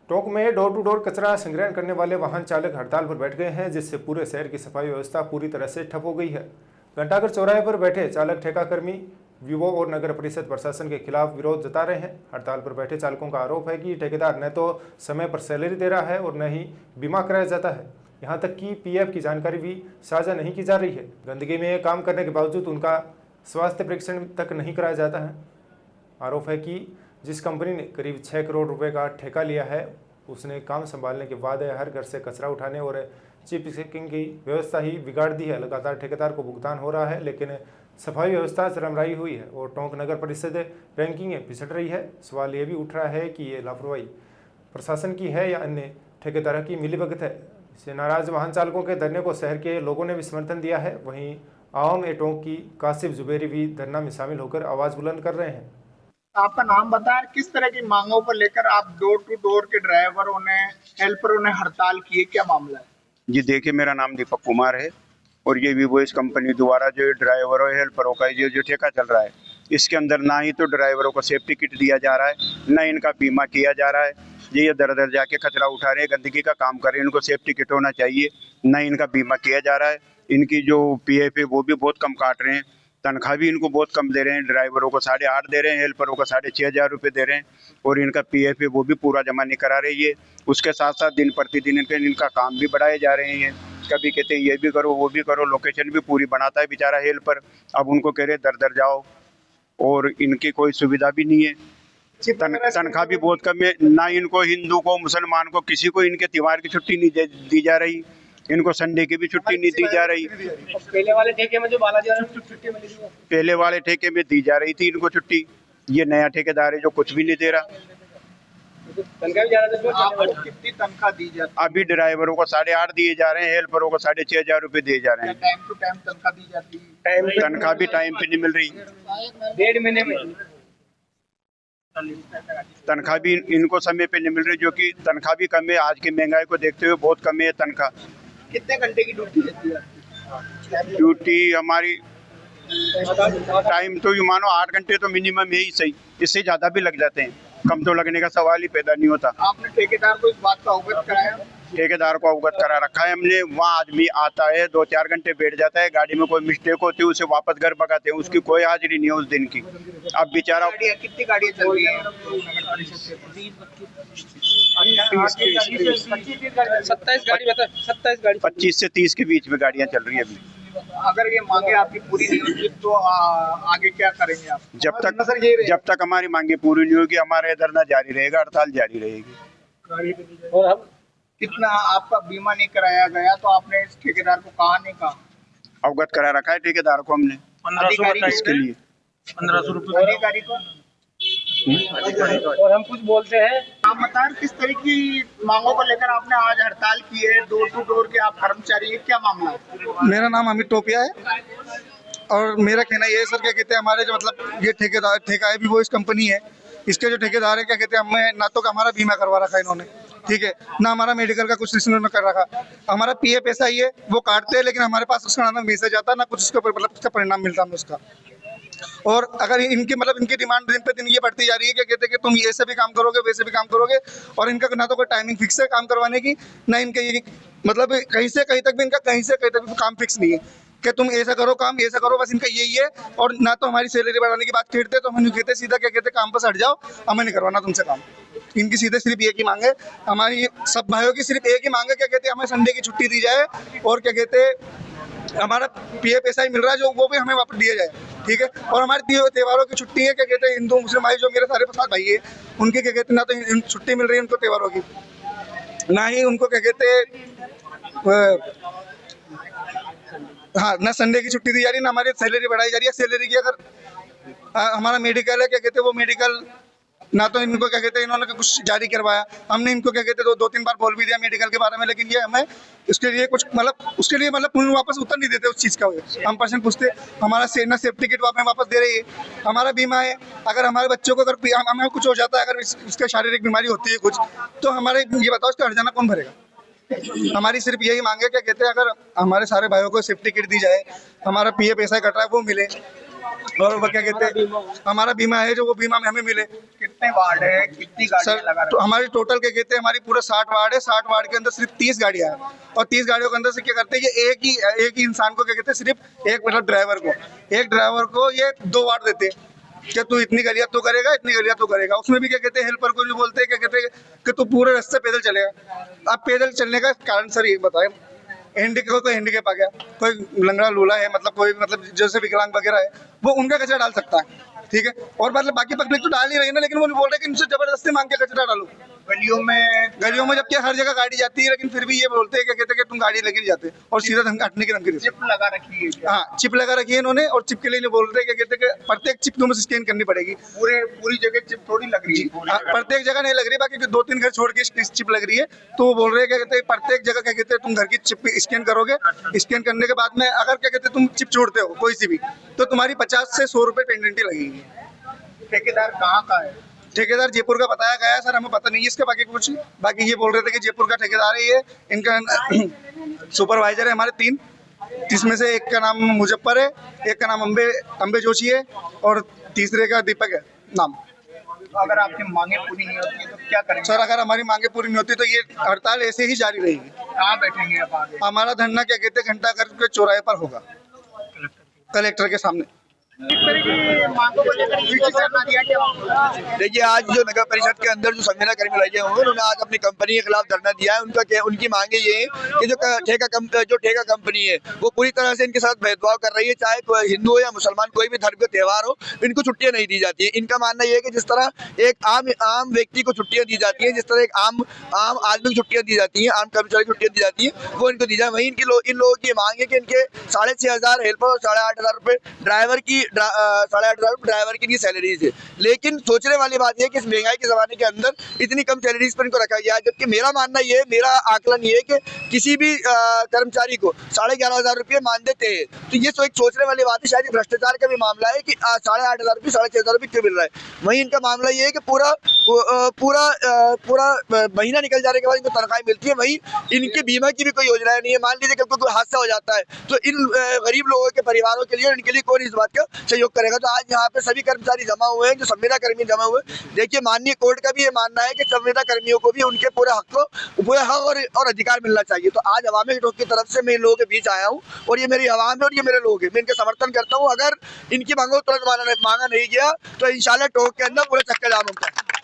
टोंक में door to door कचरा संग्रहण करने वाले वाहन चालक हड़ताल पर बैठ गए हैं, जिससे पूरे शहर की सफाई व्यवस्था पूरी तरह से ठप हो गई है। घंटाघर चौराहे पर बैठे चालक ठेकाकर्मी विवो और नगर परिषद प्रशासन के खिलाफ विरोध जता रहे हैं। हड़ताल पर बैठे चालकों का आरोप है कि ठेकेदार न तो समय पर सैलरी दे रहा है और न ही बीमा कराया जाता है। यहाँ तक कि पीएफ की जानकारी भी साझा नहीं की जा रही है। गंदगी में काम करने के बावजूद उनका स्वास्थ्य परीक्षण तक नहीं कराया जाता है। आरोप है कि जिस कंपनी ने करीब 6 करोड़ रुपए का ठेका लिया है, उसने काम संभालने के बाद हर घर से कचरा उठाने और चिप चेकिंग की व्यवस्था ही बिगाड़ दी है। लगातार ठेकेदार को भुगतान हो रहा है, लेकिन सफाई व्यवस्था चरमराई हुई है और टोंक नगर परिषद रैंकिंग में पिछड़ रही है। सवाल ये भी उठ रहा है कि ये लापरवाही प्रशासन की है या अन्य ठेकेदारों की मिलीभगत है। इससे नाराज वाहन चालकों के धरने को शहर के लोगों ने भी समर्थन दिया है। वहीं आवाम ए टोंक की कासिफ जुबेरी भी धरना में शामिल होकर आवाज बुलंद कर रहे हैं। आपका नाम बताएं, किस तरह की मांगों को लेकर आप डोर टू डोर के ड्राइवरों ने हेल्परों ने हड़ताल की है, क्या मामला है? जी देखिए, मेरा नाम दीपक कुमार है और ये विवो इस कंपनी द्वारा जो ड्राइवरों हेल्परों का जो ठेका चल रहा है, इसके अंदर ना ही तो ड्राइवरों को सेफ्टी किट दिया जा रहा है, ना इनका बीमा किया जा रहा है। ये दर दर जाके कचरा उठा रहे हैं, गंदगी का काम कर रहे हैं, इनको सेफ्टी किट होना चाहिए, ना इनका बीमा किया जा रहा है। इनकी जो पीएफ है वो भी बहुत कम काट रहे हैं, तनख्वाह भी इनको बहुत कम दे रहे हैं। ड्राइवरों को 8.5 दे रहे हैं, हेल्परों को 6,500 रुपये दे रहे हैं और इनका पीएफ है वो भी पूरा जमा नहीं करा रही है। उसके साथ साथ दिन प्रतिदिन इनका काम भी बढ़ाए जा रहे हैं। कभी कहते हैं ये भी करो वो भी करो, लोकेशन भी पूरी बनाता है बेचारा हेल्पर, अब उनको कह रहे दर दर जाओ और इनकी कोई सुविधा भी नहीं है। तनख्वाह भी बहुत कम है, ना इनको हिंदू को मुसलमान को किसी को इनके त्योहार की छुट्टी नहीं दी जा रही, इनको संडे की भी छुट्टी नहीं दी जा रही। पहले वाले ठेके में जो बालाजी छुट्टी मिली थी, पहले वाले ठेके में दी जा रही थी इनको छुट्टी, ये नया ठेकेदार है जो कुछ भी नहीं दे रहा। तनख्वाह भी ज्यादा थी। आपको कितनी तनख्वाह दी जाती है? अभी ड्राइवरों को 8.5 दिए जा रहे हैं, हेल्परों को 6,500 रुपये दिए जा रहे हैं। टाइम टू टाइम तनख्वाह दी जाती है? तनख्वाह भी टाइम पे नहीं मिल रही, 1.5 महीने में तनख्वाह भी इनको समय पे नहीं मिल रही, जो कि तनख्वाह भी कम है। आज की महंगाई को देखते हुए बहुत कम है तनख्वाह। कितने घंटे की ड्यूटी रहती है? ड्यूटी हमारी टाइम तो यू मानो 8 घंटे तो मिनिमम है ही सही, इससे ज़्यादा भी लग जाते हैं, कम तो लगने का सवाल ही पैदा नहीं होता। आपने ठेकेदार को इस बात का अवगत कराया? ठेकेदार को अवगत करा रखा है हमने। वहाँ आदमी आता है 2-4 घंटे बैठ जाता है, गाड़ी में कोई मिस्टेक होती है उसे वापस घर भगाते हैं, उसकी कोई हाजिरी नहीं है उस दिन की। अब बेचारा कितनी गाड़ियाँ चल रही है? 27 गाड़ी बता, 27 गाड़ी 25 से 30 के बीच में गाड़ियाँ चल रही है अभी। अगर ये मांगे आपकी पूरी नहीं होगी तो आगे क्या करेंगे आप? जब तक हमारी मांगे पूरी नहीं होगी, हमारा धरना जारी रहेगा, हड़ताल जारी रहेगी। और हम कितना आपका बीमा नहीं कराया गया तो आपने इस ठेकेदार को कहा नहीं कहा? अवगत करा रखा है ठेकेदार को हमने, 1500 इसके लिए 1500 रुपये अधिकारी को। और हम कुछ बोलते हैं। आप बताएं, किस तरह की मांगों को लेकर आपने आज हड़ताल की है? डोर टू डोर के आप कर्मचारी हैं, क्या मामला है? मेरा नाम अमित टोपिया है और मेरा कहना ये है सर, क्या कहते हैं हमारे जो मतलब ये ठेका है भी वो इस कंपनी है, इसके जो ठेकेदार है क्या कहते हैं, हमें ना तो हमारा बीमा करवा रखा है इन्होंने, ठीक है, ना हमारा मेडिकल का कुछ इन्होंने कर रखा। हमारा पीएफ ऐसा ही है, वो काटते हैं लेकिन हमारे पास उसका नाम मैसेज आता है, ना कुछ उसका मतलब उसका परिणाम मिलता है उसका। और अगर इनकी मतलब इनकी डिमांड दिन पे दिन ये बढ़ती जा रही है, क्या कहते हैं कि तुम ऐसे भी काम करोगे वैसे भी काम करोगे, और इनका ना तो कोई टाइमिंग फिक्स है काम करवाने की, ना इनके ये मतलब कहीं से कहीं तक भी इनका कहीं से कहीं तक भी काम फिक्स नहीं है कि तुम ऐसा करो काम ऐसा करो, बस इनका यही है। और ना तो हमारी सैलरी बढ़ाने की बात छेड़ते तो हम नहीं कहते, सीधा क्या कहते काम पर हट जाओ, हमें नहीं करवाना तुमसे काम। इनकी सीधे सिर्फ एक ही मांग है, हमारी सब भाइयों की सिर्फ एक ही मांग है, क्या कहते हैं हमें संडे की छुट्टी दी जाए और क्या कहते हैं हमारा पीएफ ऐसा ही मिल रहा है जो वो भी हमें वापस दिया जाए, ठीक है। और हमारे त्योहारों की छुट्टी है, क्या कहते हैं हिंदू मुस्लिम भाई जो मेरे सारे साथ भाई है, उनके क्या कहते हैं ना तो छुट्टी मिल रही है उनको त्योहारों की, ना ही उनको क्या कहते हैं हाँ ना संडे की छुट्टी दी जा रही है, ना हमारी सैलरी बढ़ाई जा रही है। सैलरी की अगर हमारा मेडिकल है, क्या कहते हैं वो मेडिकल ना तो इनको क्या कहते हैं इन्होंने कुछ जारी करवाया, हमने इनको क्या कहते हैं 2-3 बार बोल भी दिया मेडिकल के बारे में, लेकिन ये हमें उसके लिए कुछ मतलब उसके लिए मतलब वापस उत्तर नहीं देते उस चीज़ का। हम पर्सन पूछते हमारा ना सेफ्टी किट वापस दे रही है, हमारा बीमा है, अगर हमारे बच्चों को अगर हमें कुछ हो जाता है, अगर इसका शारीरिक बीमारी होती है कुछ, तो हमारे ये बताओ इसका हर्जाना कौन भरेगा? हमारी सिर्फ यही मांग है, क्या कहते हैं अगर हमारे सारे भाइयों को सेफ्टी किट दी जाए, हमारा पीएफ ऐसा कट रहा है वो मिले, और वो क्या कहते हैं, हमारा बीमा है जो वो बीमा में हमें मिले। कितने वार्ड है, कितनी गाड़ियां लगा सर तो हमारी टोटल क्या कहते हैं, हमारी पूरा 60 वार्ड है, 60 वार्ड के अंदर सिर्फ 30 गाड़ियां हैं, और 30 गाड़ियों के अंदर से क्या करते हैं, ये एक ही इंसान को क्या कहते हैं, सिर्फ एक मतलब ड्राइवर को ये 2 वार्ड देते हैं कि तू इतनी गलियां तो करेगा, इतनी गलियां तो करेगा। उसमें भी क्या कहते हैं, हेल्पर को भी बोलते हैं क्या कहते हैं कि तू पूरे रास्ते पैदल चलेगा। अब पैदल चलने का कारण सर ये बताएं, कोई हैंडीकैप आ गया, कोई लंगड़ा लूला है, मतलब कोई मतलब जैसे विकलांग वगैरह है, वो उनका कचरा डाल सकता है, ठीक है। और मतलब बाकी पब्लिक तो डाल ही रही है ना, लेकिन वो बोल रहे हैं कि इनसे जबरदस्ती मांग के कचरा डालो गलियों में, जबकि हर जगह गाड़ी जाती है, लेकिन फिर भी ये बोलते हैं क्या कहते हैं कि तुम गाड़ी लेके नहीं जाते, और सीधा हटने की धमकी देते। चिप लगा रखी है क्या? हाँ, चिप लगा रखी है इन्होंने, और चिप के लिए बोल रहे हैं क्या कहते हैं कि प्रत्येक चिप तुम्हें स्कैन करनी पड़ेगी। पूरी जगह चिप थोड़ी लग रही है। हाँ, प्रत्येक जगह नहीं लग रही, बाकी 2-3 घर छोड़ के चिप लग रही है। तो वो बोल रहे हैं क्या कहते हैं, प्रत्येक जगह क्या कहते हैं तुम घर की चिप स्कैन करोगे, स्कैन करने के बाद में अगर क्या कहते हैं तुम चिप छोड़ते हो कोई सी भी, तो तुम्हारी 50 से 100 रुपये पेनल्टी लगेगी। ठेकेदार कहाँ का है? ठेकेदार जयपुर का बताया गया है सर, हमें पता नहीं है इसके बाकी कुछ। बाकी ये बोल रहे थे कि जयपुर का ठेकेदार है ये, इनका सुपरवाइजर है हमारे 3, जिसमें से एक का नाम मुजफ्फर है, एक का नाम अंबे जोशी है, और तीसरे का दीपक है नाम। अगर आपकी मांगे पूरी नहीं होती है तो क्या करेंगे? सर अगर हमारी मांगे पूरी नहीं होती तो ये हड़ताल ऐसे ही जारी रहेगी। कहाँ बैठेंगे आप आगे? हमारा धरना क्या कहते हैं घंटाघर के चौराहे पर होगा, कलेक्टर के सामने। किस तरह की मांगों को लेकर ये धरना दिया क्या? देखिए, आज जो नगर परिषद के अंदर जो संविदा कर्मी लगे हुए हैं, उन्होंने आज अपनी कंपनी के खिलाफ धरना दिया है। उनकी मांगे ये है कि जो ठेका कंपनी है वो पूरी तरह से इनके साथ भेदभाव कर रही है, चाहे कोई हिंदू हो या मुसलमान, कोई भी धर्म का त्यौहार हो, इनको छुट्टियां नहीं दी जाती है। इनका मानना ये है कि जिस तरह एक आम व्यक्ति को छुट्टियां दी जाती है, जिस तरह एक आम आदमी को छुट्टियां दी जाती है, आम कर्मचारी को छुट्टियां दी जाती है, वो इनको दी जाए। वहीं इन लोगों की मांग है कि इनके 6,500 हेल्पर और 8,500 रुपये ड्राइवर की 8,500 ड्राइवर की नहीं सैलरीज है। लेकिन सोचने वाली बात है कि इस महंगाई के जमाने के अंदर इतनी कम सैलरीज पर इनको रखा गया है, जबकि मेरा मानना ये, मेरा आकलन ये है कि किसी भी कर्मचारी को 11,500 रुपये मान देते हैं तो ये तो एक सोचने वाली बात है। शायद भ्रष्टाचार का भी मामला है कि 8,500 रुपये 6,500 रुपये क्यों मिल रहा है। वहीं इनका मामला ये है कि पूरा महीना निकल जाने के बाद इनको तनख्वाह मिलती है, वहीं इनके बीमा की भी कोई योजना नहीं है। मान लीजिए कि कोई हादसा हो जाता है तो इन गरीब लोगों के परिवारों के लिए, इनके लिए कौन इस बात का सहयोग करेगा। तो आज यहाँ पे सभी कर्मचारी जमा हुए हैं, जो संविदा कर्मी जमा हुए। देखिए, माननीय कोर्ट का भी ये मानना है कि संविदा कर्मियों को भी उनके पूरे हक और अधिकार मिलना चाहिए। तो आज अवामी लीग की तरफ से मैं इन लोगों के बीच आया हूँ, और ये मेरी आवाम है और ये मेरे लोग हैं। मैं इनके समर्थन करता हूँ। अगर इनकी मांगों को तुरंत मांगा नहीं गया तो इंशाल्लाह टोक के अंदर पूरा चक्कर जाम होता है।